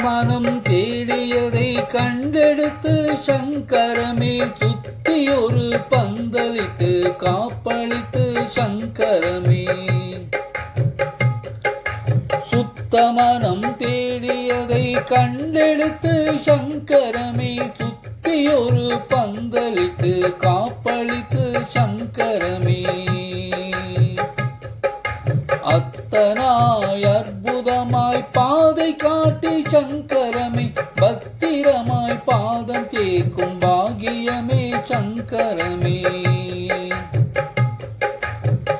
மனம் தேடியதை கண்டெடுத்து சங்கரமே சுத்தி ஒரு பந்தலிட்டு காப்பளித்து சங்கரமே. சுத்த மனம் தேடியதை கண்டெடுத்து சங்கரமே சுத்தி ஒரு பந்தலிட்டு காப்பளித்து சங்கரமே. அத்தனாய் அற்புதமாய் பாதை காட்டி சங்கரமே பத்திரமாய் பாதம் சேர்க்கும் பாகியமே சங்கரமே.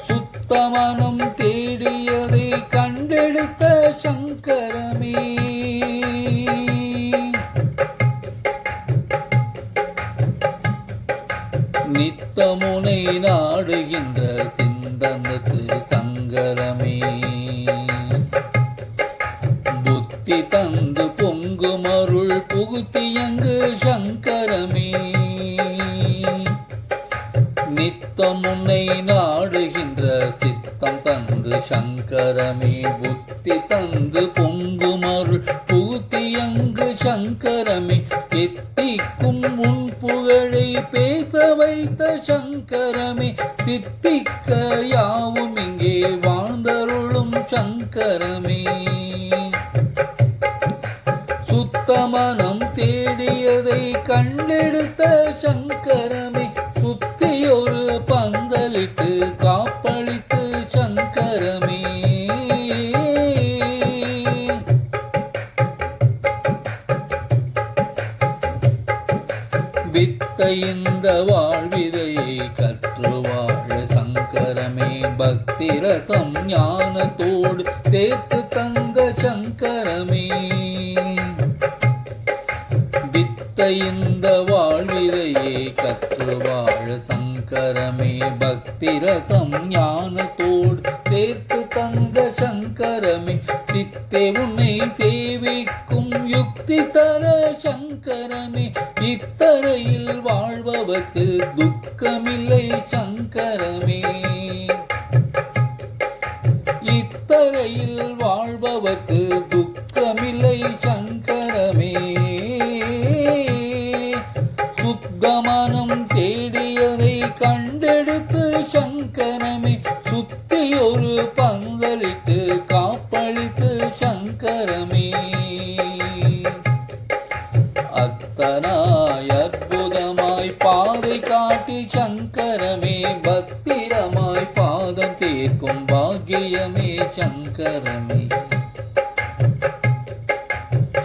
சுத்தமனம் தேடியதை கண்டெடுத்த சங்கரமே. நித்தமுனை நாடுகின்ற சிந்தனத்து சங்கரமே. புத்தி தந்து பொங்கும் அருள் புகுத்தியங்கு சங்கரமே. நித்தமுனை நாடுகின்ற சித்தம் தந்து சங்கரமே. புத்தி தந்து பொங்கும் அருள் புகுத்தியங்கு சங்கரமே. எத்திக்கும் உன் புகழை பேச வைத்த சங்கரமே. சித்திக்க யாவும் இங்கே வாழ்ந்தருளும் சங்கரமே. சுத்தமனம் தேடியதை கண்டெடுத்த சங்கரமே சுத்தி ஒரு பந்தலிட்டு காப்பளித்து சங்கரமே. வித்தை இந்த வாழ்விதையை கற்று வாழ சங்கரமே. பக்தி ரசம் ஞானத்தோடு சேர்த்து தந்த சங்கரமே. வித்தை இந்த வாழ்விதையை கற்று வாழ சங்கரமே. பக்தி ரசம் ஞானத்தோடு சேர்த்து தந்த சங்கரமே. சித்தே உன்னை சேவிக்கும் யுக்தி தர சங்கரமே. இத்தரையில் வாழ்பவர்க்கு துக்கமில்லை சங்கரமே. இத்தரையில் வாழ்பவர்க்கு துக்கமில்லை சங்கரமே. சுத்தமனம் தேடியதை கண்டெடுத்து சங்கரமே சுத்தி ஒரு பந்தலிட்டு காப்பளித்து சங்கரமே. அத்தனாய் அற்புதமாய் பாதை காட்டி சங்கரமே பத்திரமாய் பாதம் சேர்க்கும் பாக்கியமே சங்கரமே.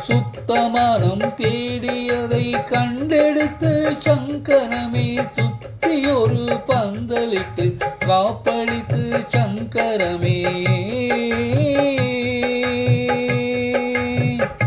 சுத்தமனம் தேடியதை கண்டெடுத்து சங்கரமே சுத்தி ஒரு பந்தலிட்டு காப்பளித்து சங்கரமே.